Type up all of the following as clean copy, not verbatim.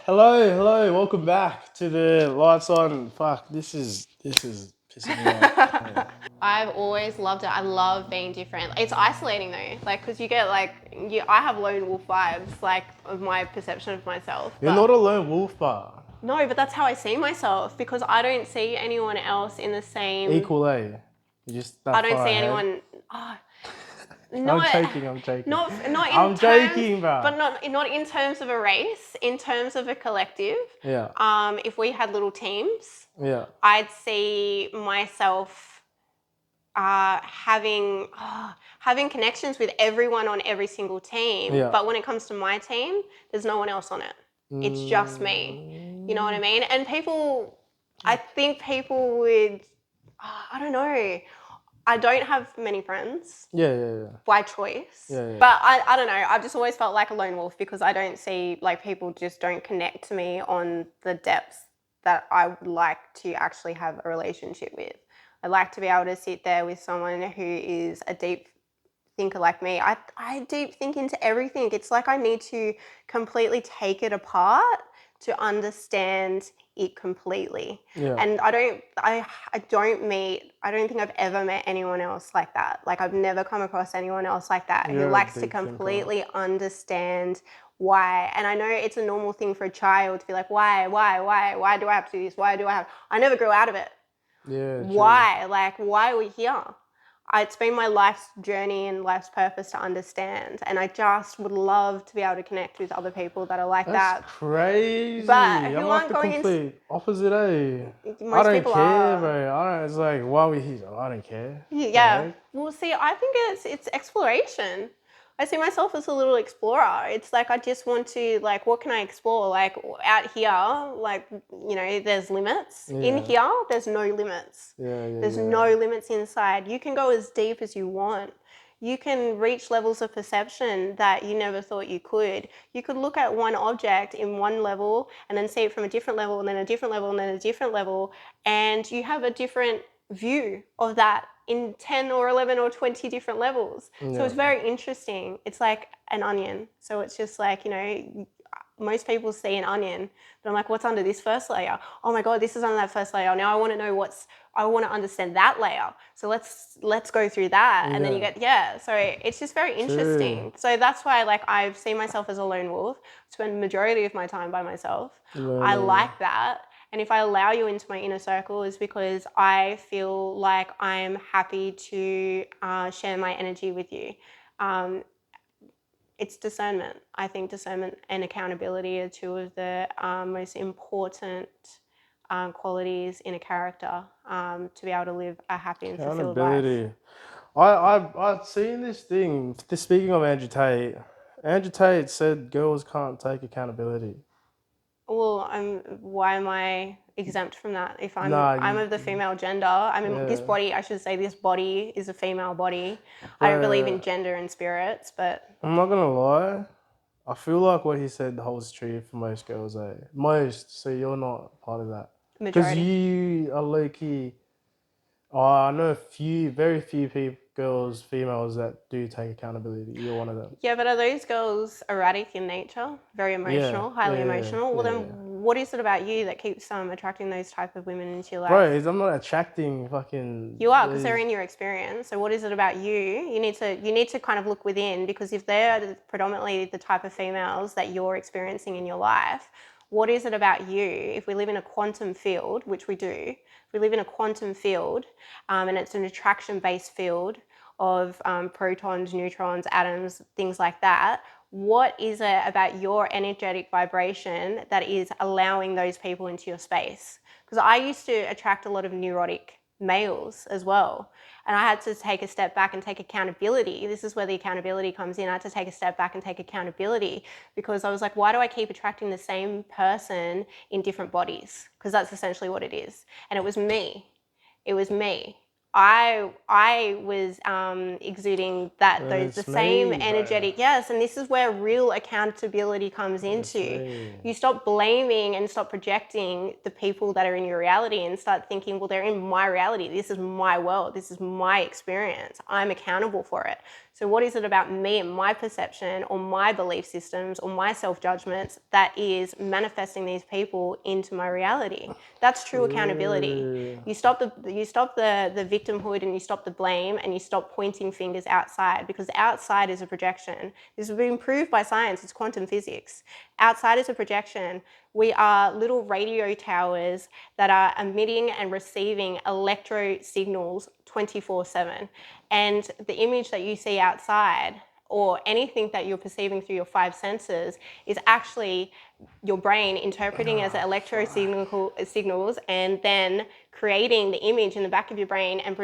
Hello, welcome back to the Lights On. Fuck, this is pissing me off. I've always loved it. I love being different. It's isolating though, like because you get I have lone wolf vibes, like of my perception of myself. You're not a lone wolf, bar. No, but that's how I see myself because I don't see anyone else in the same. Equal A. You're just that I don't far see ahead. anyone. Oh, I'm joking. Not in I'm terms, joking, bro. but not in terms of a race. In terms of a collective. Yeah. If we had little teams, Yeah. I'd see myself having connections with everyone on every single team. Yeah. But when it comes to my team, there's no one else on it. It's just me. You know what I mean? And I think people would, I don't know. I don't have many friends. Yeah. By choice. Yeah. But I don't know. I've just always felt like a lone wolf because I don't see, like, people just don't connect to me on the depths that I would like to actually have a relationship with. I'd like to be able to sit there with someone who is a deep thinker like me. I deep think into everything. It's like I need to completely take it apart to understand it completely. Yeah. And I don't think I've ever met anyone else like that. Like I've never come across anyone else like that You're who a likes to deep thinker. completely understand why. And I know it's a normal thing for a child to be like, why do I have to do this? I never grew out of it. Yeah. Why? Like, why are we here? It's been my life's journey and life's purpose to understand. And I just would love to be able to connect with other people that are like that. That's crazy. But who I'm aren't like the going complete opposite, eh? Most I don't people care, are. bro. It's like, why are we here? I don't care. Yeah. Well, see, I think it's exploration. I see myself as a little explorer. It's like I just want to, like, what can I explore? Like out here, like, there's limits. Yeah. In here, there's no limits. There's no limits inside. You can go as deep as you want. You can reach levels of perception that you never thought you could. You could look at one object in one level and then see it from a different level and then a different level and then a different level, and you have a different view of that in 10 or 11 or 20 different levels. Yeah. So it's very interesting. It's like an onion. So it's just like, most people see an onion, but I'm like, what's under this first layer? Oh my God, this is under that first layer. Now I want to understand that layer. So let's go through that. And then you get, so it's just very interesting. True. So that's why, like, I've seen myself as a lone wolf, spend the majority of my time by myself. I like that. And if I allow you into my inner circle, is because I feel like I'm happy to share my energy with you. It's discernment. I think discernment and accountability are two of the most important qualities in a character to be able to live a happy and fulfilled life. I've seen this thing. Speaking of Andrew Tate said girls can't take accountability. Well, why am I exempt from that? If I'm of the female gender, this body, I should say this body is a female body. I don't believe in gender and spirits, but I'm not gonna lie. I feel like what he said holds true for most girls, eh? Most, so you're not part of that. Because you are low key. I know very few girls, females that do take accountability. You're one of them. Yeah, but are those girls erratic in nature? Very emotional, highly emotional? Well, then what is it about you that keeps attracting those type of women into your life? Bro, I'm not attracting fucking... You are, because they're in your experience. So what is it about you? You need to kind of look within, because if they're predominantly the type of females that you're experiencing in your life, what is it about you? If we live in a quantum field, which we do, if we live in a quantum field, and it's an attraction-based field of protons, neutrons, atoms, things like that, what is it about your energetic vibration that is allowing those people into your space? Because I used to attract a lot of neurotic males as well. And I had to take a step back and take accountability. This is where the accountability comes in. I had to take a step back and take accountability, because I was like, why do I keep attracting the same person in different bodies? Because that's essentially what it is. And it was me. I was exuding the same energetic, yes, and this is where real accountability comes into. You stop blaming and stop projecting the people that are in your reality and start thinking, well, they're in my reality. This is my world. This is my experience. I'm accountable for it. So what is it about me and my perception or my belief systems or my self-judgments that is manifesting these people into my reality? That's true accountability. You stop the victimhood and you stop the blame and you stop pointing fingers outside, because outside is a projection. This has been proved by science. It's quantum physics. Outside is a projection. We are little radio towers that are emitting and receiving electro signals 24/7. And the image that you see outside, or anything that you're perceiving through your five senses, is actually your brain interpreting as electro signals and then creating the image in the back of your brain and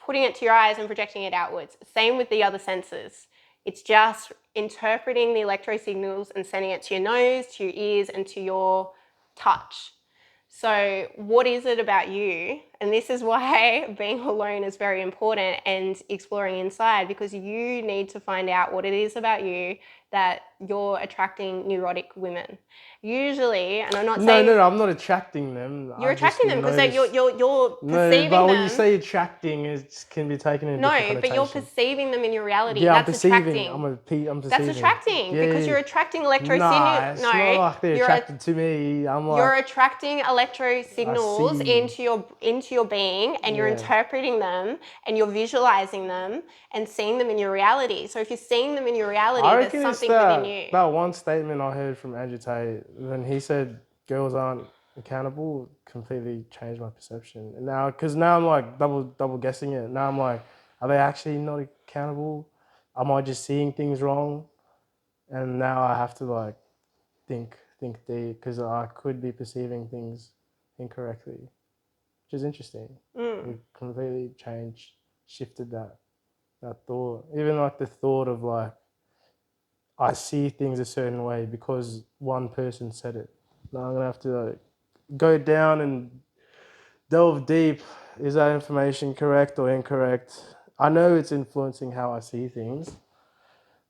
putting it to your eyes and projecting it outwards. Same with the other senses. It's just interpreting the electro signals and sending it to your nose, to your ears, and to your touch. So what is it about you? And this is why being alone is very important and exploring inside, because you need to find out what it is about you that you're attracting neurotic women. Usually, and I'm not saying... No, I'm not attracting them. You're attracting them because you're perceiving them. No, but when you say attracting, it can be taken in a different connotation. No, but you're perceiving them in your reality. Yeah, that's attracting. I'm perceiving. That's attracting, because you're attracting electro signals. Nah, it's not like they're attracted to me. You're attracting electro signals into your being, and you're interpreting them, and you're visualizing them and seeing them in your reality. So if you're seeing them in your reality, there's something within you. That one statement I heard from Andrew Tate, when he said girls aren't accountable, completely changed my perception. And because now I'm like double guessing it. Now I'm like, are they actually not accountable? Am I just seeing things wrong? And now I have to like think deep, because I could be perceiving things incorrectly, which is interesting. It completely shifted that thought. Even like the thought of like, I see things a certain way because one person said it. Now I'm gonna have to like go down and delve deep. Is that information correct or incorrect? I know it's influencing how I see things,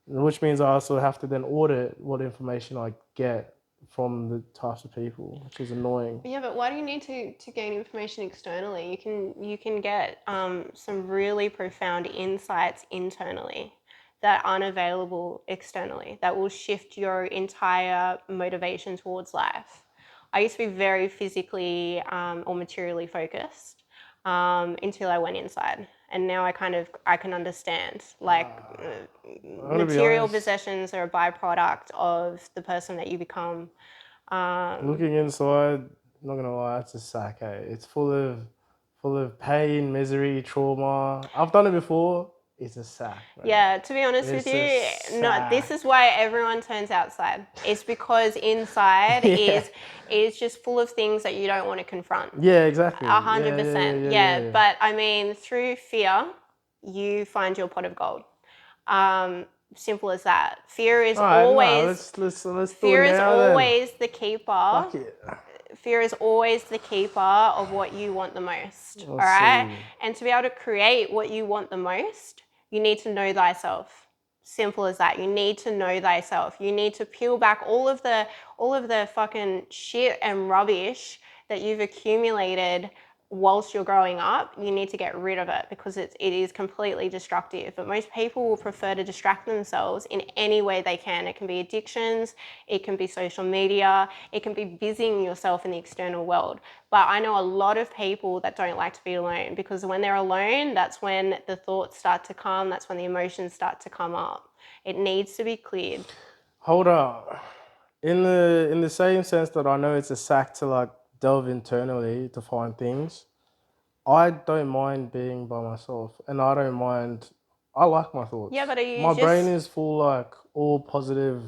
which means I also have to then audit what information I get from the types of people, which is annoying. Yeah, but why do you need to gain information externally? You can get some really profound insights internally that aren't available externally, that will shift your entire motivation towards life. I used to be very physically or materially focused until I went inside. And now I can understand, like, material possessions are a byproduct of the person that you become. Looking inside, I'm not gonna lie, it's a sack. It's full of pain, misery, trauma. I've done it before. It's a sack. Right? Yeah, to be honest with you, no, this is why everyone turns outside. It's because inside is just full of things that you don't want to confront. Yeah, exactly. 100%. Yeah, but I mean, through fear, you find your pot of gold. Simple as that. Fear is always let's fear is always the keeper. Fuck it. Fear is always the keeper of what you want the most. All right? And to be able to create what you want the most, you need to know thyself. Simple as that. You need to know thyself. You need to peel back all of the fucking shit and rubbish that you've accumulated whilst you're growing up. You need to get rid of it, because it is completely destructive. But most people will prefer to distract themselves in any way they can. It can be addictions, it can be social media, it can be busying yourself in the external world. But I know a lot of people that don't like to be alone, because when they're alone, that's when the thoughts start to come, that's when the emotions start to come up. It needs to be cleared. Hold up. In the same sense that I know it's a sack to like delve internally to find things, I don't mind being by myself, and I like my thoughts. Yeah, but my brain is full like all positive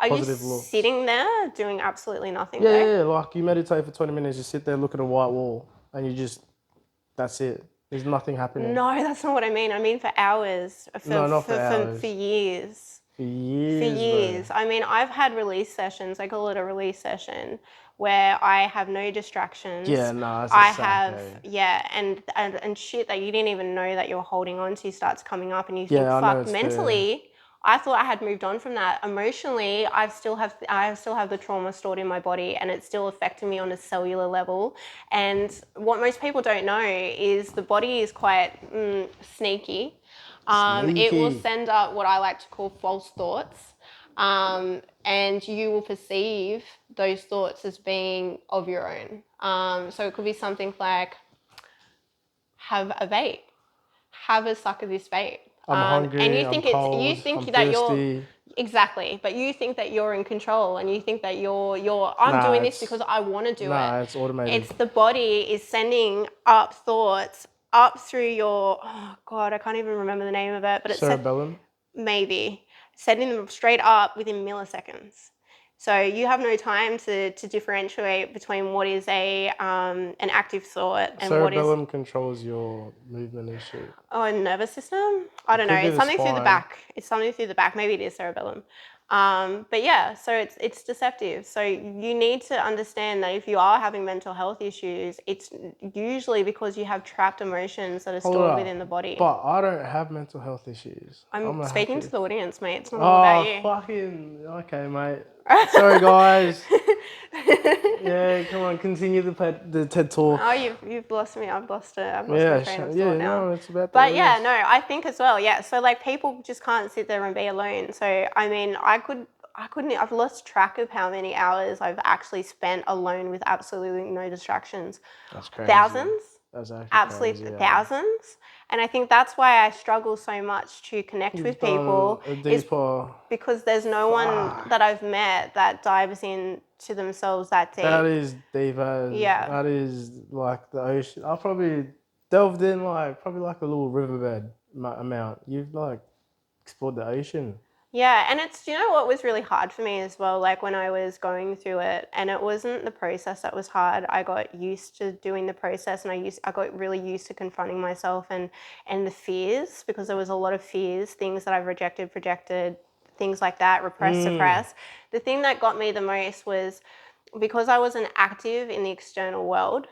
looks. Sitting there doing absolutely nothing? Yeah, like you meditate for 20 minutes, you sit there, look at a white wall, and that's it. There's nothing happening. No, that's not what I mean. I mean for hours. Not for hours. For years. For years. I mean, I've had release sessions. I call it a release session, where I have no distractions. Yeah, no, and shit that you didn't even know that you're holding on to starts coming up, and you think, fuck, mentally, I thought I had moved on from that. Emotionally, I still have the trauma stored in my body, and it's still affecting me on a cellular level. And what most people don't know is the body is quite sneaky. It will Sneaky. send up what I like to call false thoughts. And you will perceive those thoughts as being of your own. So it could be something like, have a vape, have a suck of this vape. I'm hungry, and you I'm think cold, I'm that thirsty. you're exactly, but you think that you're in control, and you think that I'm Nah, doing this it's because I want to do it. it's automated. It's the body is sending up thoughts up through your, oh God, I can't even remember the name of it, but it's Cerebellum. maybe sending them straight up within milliseconds. So you have no time to differentiate between what is an active thought and what is Cerebellum controls your movement and shit. nervous system. I don't know. Could be It's the something through the spine. back. It's something through the back. Maybe it is cerebellum. But yeah, so it's deceptive. So you need to understand that if you are having mental health issues, it's usually because you have trapped emotions that are Hold stored up. within the body. But I don't have mental health issues. I'm a speaking happy. to the audience, mate. It's not all about you. Fucking okay, mate. Sorry, guys. Yeah, come on, continue the TED talk. Oh, you've lost me. I've lost my train of thought yeah, now. no, it's about the But yeah, audience. no, I think as well. Yeah, so like people just can't sit there and be alone. So I mean, I couldn't. I've lost track of how many hours I've actually spent alone with absolutely no distractions. That's crazy. Thousands. That's actually Absolute crazy, yeah. thousands. And I think that's why I struggle so much to connect with people, A is deeper. because there's no one that I've met that dives into themselves that deep. That is deep as. Yeah. That is like the ocean. I probably delved in like a little riverbed amount. You've like explored the ocean. Yeah, and it's, you know what was really hard for me as well, like when I was going through it, and it wasn't the process that was hard. I got used to doing the process, and I got really used to confronting myself and the fears, because there was a lot of fears, things that I've rejected, projected, things like that, repressed, suppressed. The thing that got me the most was because I wasn't active in the external world,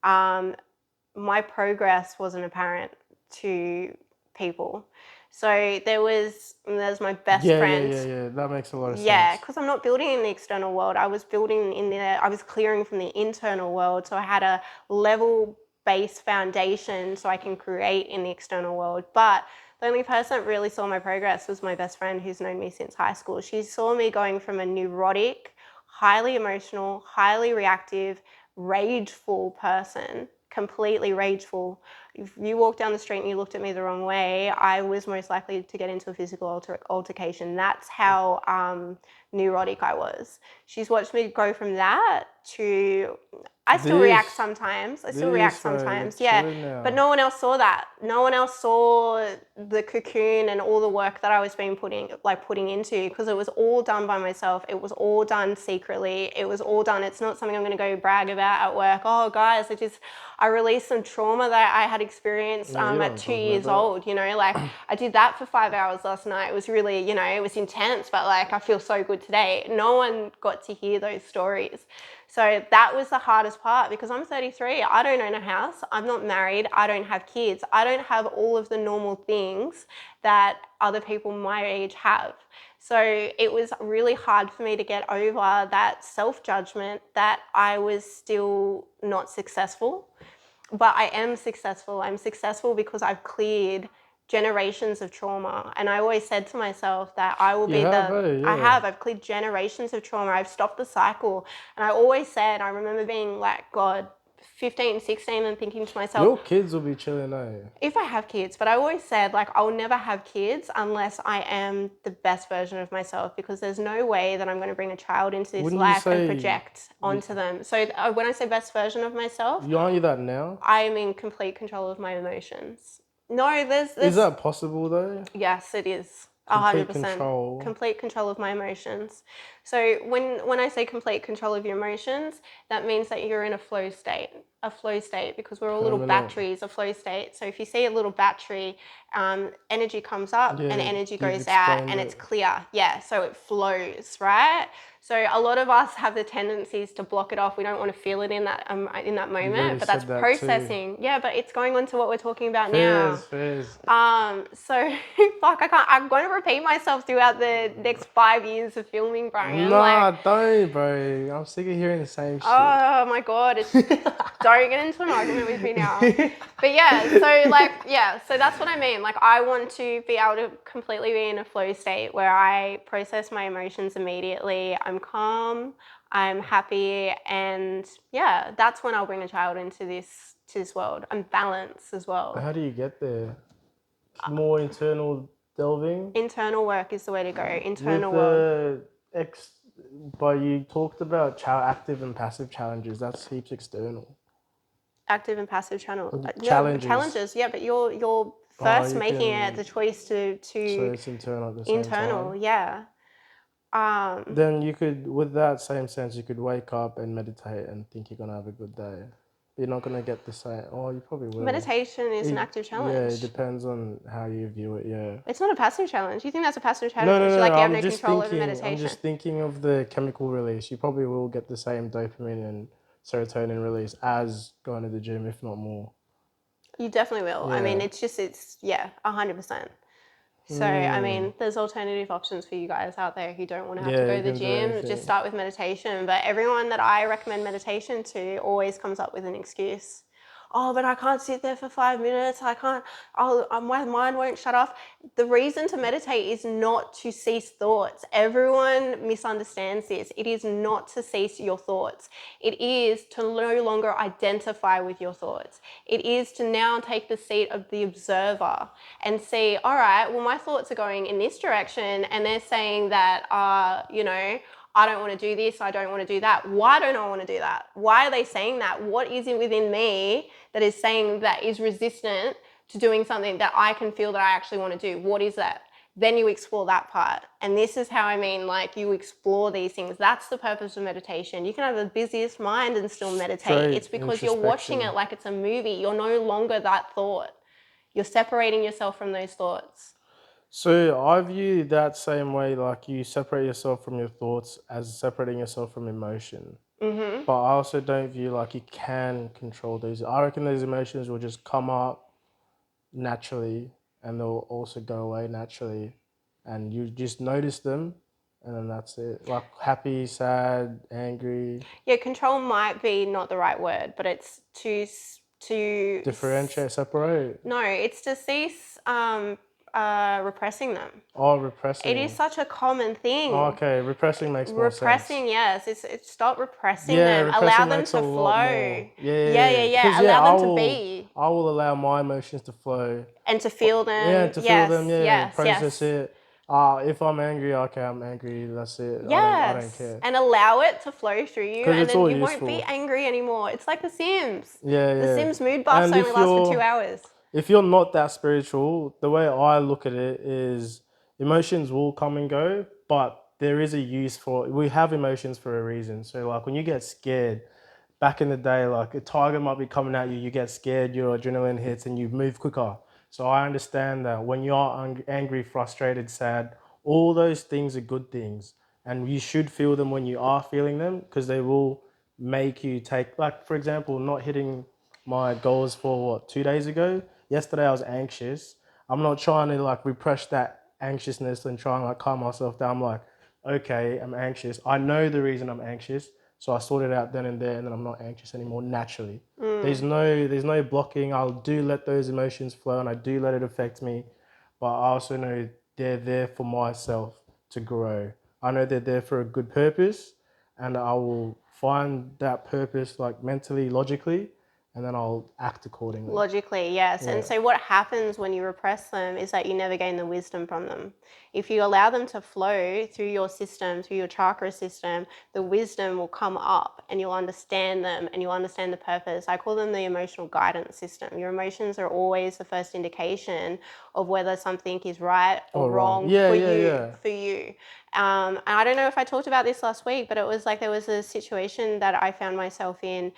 my progress wasn't apparent to people. So there's my best friend. Yeah. That makes a lot of sense. Yeah, because I'm not building in the external world. I was building I was clearing from the internal world. So I had a level base foundation so I can create in the external world. But the only person that really saw my progress was my best friend, who's known me since high school. She saw me going from a neurotic, highly emotional, highly reactive, rageful person, completely rageful. If you walked down the street and you looked at me the wrong way, I was most likely to get into a physical altercation. That's how neurotic I was. She's watched me go from that to, I still react sometimes. Yeah. But no one else saw that. No one else saw the cocoon and all the work that I was putting into, because it was all done by myself. It was all done secretly. It was all done. It's not something I'm going to go brag about at work. Oh, guys, I released some trauma that I had experienced at 2 years old. You know, like I did that for 5 hours last night. It was really, you know, it was intense, but like I feel so good today. No one got to hear those stories. So that was the hardest part, because I'm 33. I don't own a house. I'm not married. I don't have kids. I don't have all of the normal things that other people my age have. So it was really hard for me to get over that self-judgment that I was still not successful. But I am successful. I'm successful because I've cleared generations of trauma. And I always said to myself that I will I've cleared generations of trauma. I've stopped the cycle. And I always said, I remember being like, God, 15, 16 and thinking to myself, your kids will be chilling, eh? If I have kids. But I always said, like, I'll never have kids unless I am the best version of myself, because there's no way that I'm going to bring a child into this life and project onto them. So when I say best version of myself, aren't you that now? I am in complete control of my emotions. No, there's Is that possible though? Yes, it is. Complete 100%. control. Complete control of my emotions. So when I say complete control of your emotions, that means that you're in a flow state, because we're all little batteries, a flow state. So if you see a little battery, energy comes up and energy goes out, and it's clear. Yeah, so it flows, right? So a lot of us have the tendencies to block it off. We don't want to feel it in that moment, but that's processing. Yeah, but it's going on to what we're talking about now. Fairs. So fuck, I'm going to repeat myself throughout the next 5 years of filming, Brian. Nah, don't, bro. I'm sick of hearing the same shit. Oh my god, don't get into an argument with me now. But yeah, so that's what I mean. Like, I want to be able to completely be in a flow state where I process my emotions immediately. I'm calm, I'm happy, and yeah, that's when I'll bring a child into this world. And balance as well. How do you get there? More internal delving? Internal work is the way to go. Internal work. But you talked about active and passive challenges. That's heaps external. Active and passive challenges. Yeah, but you're first making it the choice to. So it's internal at the same time. Yeah. Then you could, with that same sense, you could wake up and meditate and think you're gonna have a good day. You're not gonna get the same. Oh, you probably will. Meditation is an active challenge. Yeah, it depends on how you view it. Yeah. It's not a passive challenge. You think that's a passive challenge? No. Like you have no control over meditation. I'm just thinking of the chemical release. You probably will get the same dopamine and serotonin release as going to the gym, if not more. You definitely will. Yeah. I mean, it's 100%. So, I mean, there's alternative options for you guys out there who don't want to have to go to the gym. Just start with meditation. But everyone that I recommend meditation to always comes up with an excuse. Oh, but I can't sit there for 5 minutes. I can't, my mind won't shut off. The reason to meditate is not to cease thoughts. Everyone misunderstands this. It is not to cease your thoughts. It is to no longer identify with your thoughts. It is to now take the seat of the observer and see, all right, well, my thoughts are going in this direction and they're saying that, I don't want to do this, I don't want to do that. Why don't I want to do that? Why are they saying that? What is it within me that is saying that is resistant to doing something that I can feel that I actually want to do? What is that? Then you explore that part. And this is how I mean, like, you explore these things. That's the purpose of meditation. You can have the busiest mind and still meditate. It's because you're watching it like it's a movie. You're no longer that thought. You're separating yourself from those thoughts. So I view that same way, like you separate yourself from your thoughts as separating yourself from emotion. Mm-hmm. But I also don't view like you can control those. I reckon those emotions will just come up naturally and they'll also go away naturally. And you just notice them and then that's it. Like happy, sad, angry. Yeah, control might be not the right word, but it's to differentiate, separate. No, it's to cease repressing them. Oh, repressing. It is such a common thing. Oh, okay, repressing makes more sense. Repressing, yes. It's stop repressing them. Allow them to flow. Yeah. Allow them to be. I will allow my emotions to flow. And to feel them. Yeah, to feel them, yeah. Process it. If I'm angry, okay, I'm angry, that's it. Yes. I don't care. And allow it to flow through you and then you won't be angry anymore. It's like The Sims. Yeah. The Sims mood buffs only last for 2 hours. If you're not that spiritual, the way I look at it is emotions will come and go, but there is a use for it. We have emotions for a reason. So like when you get scared, back in the day, like a tiger might be coming at you, you get scared, your adrenaline hits and you move quicker. So I understand that when you're angry, frustrated, sad, all those things are good things. And you should feel them when you are feeling them because they will make you take, like for example, not hitting my goals for 2 days ago. Yesterday I was anxious. I'm not trying to like repress that anxiousness and try and like calm myself down. I'm like, okay, I'm anxious. I know the reason I'm anxious. So I sort it out then and there and then I'm not anxious anymore naturally. There's no blocking. I'll do let those emotions flow and I do let it affect me. But I also know they're there for myself to grow. I know they're there for a good purpose and I will find that purpose like mentally, logically, and then I'll act accordingly. Logically, yes. Yeah. And so what happens when you repress them is that you never gain the wisdom from them. If you allow them to flow through your system, through your chakra system, the wisdom will come up and you'll understand them and you'll understand the purpose. I call them the emotional guidance system. Your emotions are always the first indication of whether something is right or wrong for you. And I don't know if I talked about this last week, but it was like there was a situation that I found myself in.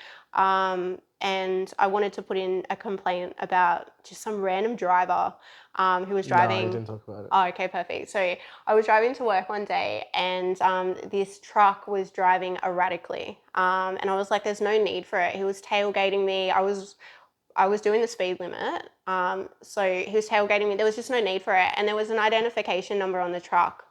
and I wanted to put in a complaint about just some random driver who was No, you driving. didn't talk about it. Oh, okay, perfect. So I was driving to work one day, and this truck was driving erratically, and I was like, "There's no need for it." He was tailgating me. I was doing the speed limit, so he was tailgating me. There was just no need for it, and there was an identification number on the truck,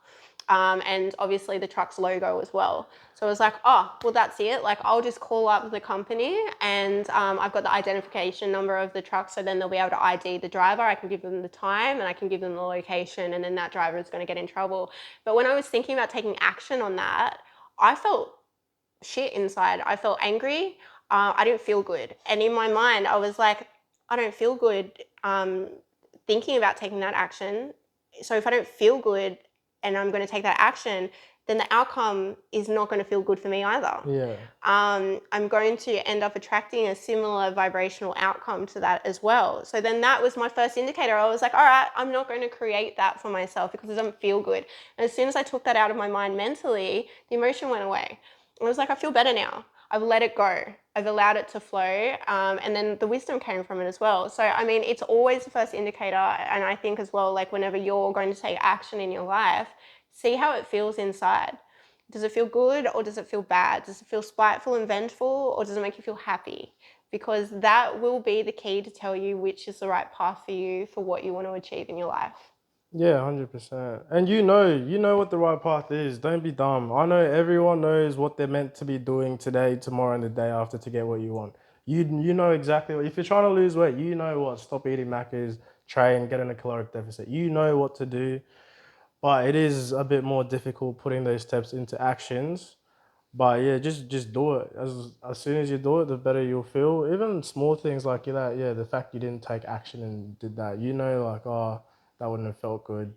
and obviously the truck's logo as well. So I was like, oh, well, that's it. Like, I'll just call up the company, and I've got the identification number of the truck, so then they'll be able to ID the driver. I can give them the time, and I can give them the location, and then that driver is going to get in trouble. But when I was thinking about taking action on that, I felt shit inside. I felt angry. I didn't feel good. And in my mind, I was like, I don't feel good thinking about taking that action. So if I don't feel good and I'm going to take that action, then the outcome is not going to feel good for me either. Yeah. I'm going to end up attracting a similar vibrational outcome to that as well. So then that was my first indicator. I was like, all right, I'm not going to create that for myself because it doesn't feel good. And as soon as I took that out of my mind mentally, the emotion went away. I was like, I feel better now. I've let it go. I've allowed it to flow. And then the wisdom came from it as well. So, I mean, it's always the first indicator. And I think as well, like whenever you're going to take action in your life, see how it feels inside. Does it feel good or does it feel bad? Does it feel spiteful and vengeful or does it make you feel happy? Because that will be the key to tell you which is the right path for you for what you want to achieve in your life. Yeah, 100%. And you know what the right path is. Don't be dumb. I know everyone knows what they're meant to be doing today, tomorrow, and the day after to get what you want. You know exactly what, if you're trying to lose weight, you know what. Stop eating Maccas, train, get in a caloric deficit. You know what to do, but it is a bit more difficult putting those steps into actions. But yeah, just do it. As soon as you do it, the better you'll feel. Even small things like that, yeah, the fact you didn't take action and did that, you know, like, oh, that wouldn't have felt good.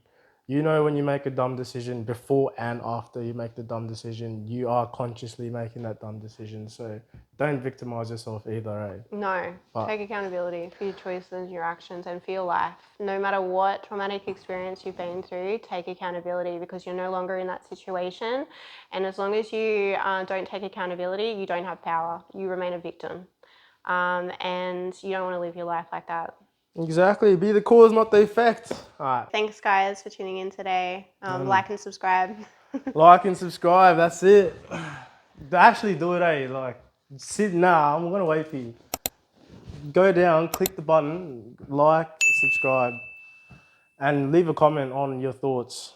You know, when you make a dumb decision, before and after you make the dumb decision, you are consciously making that dumb decision. So don't victimize yourself either, eh? No, But take accountability for your choices, your actions, and for your life. No matter what traumatic experience you've been through, take accountability because you're no longer in that situation. And as long as you don't take accountability, you don't have power. You remain a victim. And you don't want to live your life like that. exactly, be the cause, not the effect. All right. Thanks, guys, for tuning in today. Like and subscribe. Like and subscribe. That's it. Actually, do it, eh? Like, sit. Nah, I'm gonna wait for you. Go down, click the button, like, subscribe, and leave a comment on your thoughts.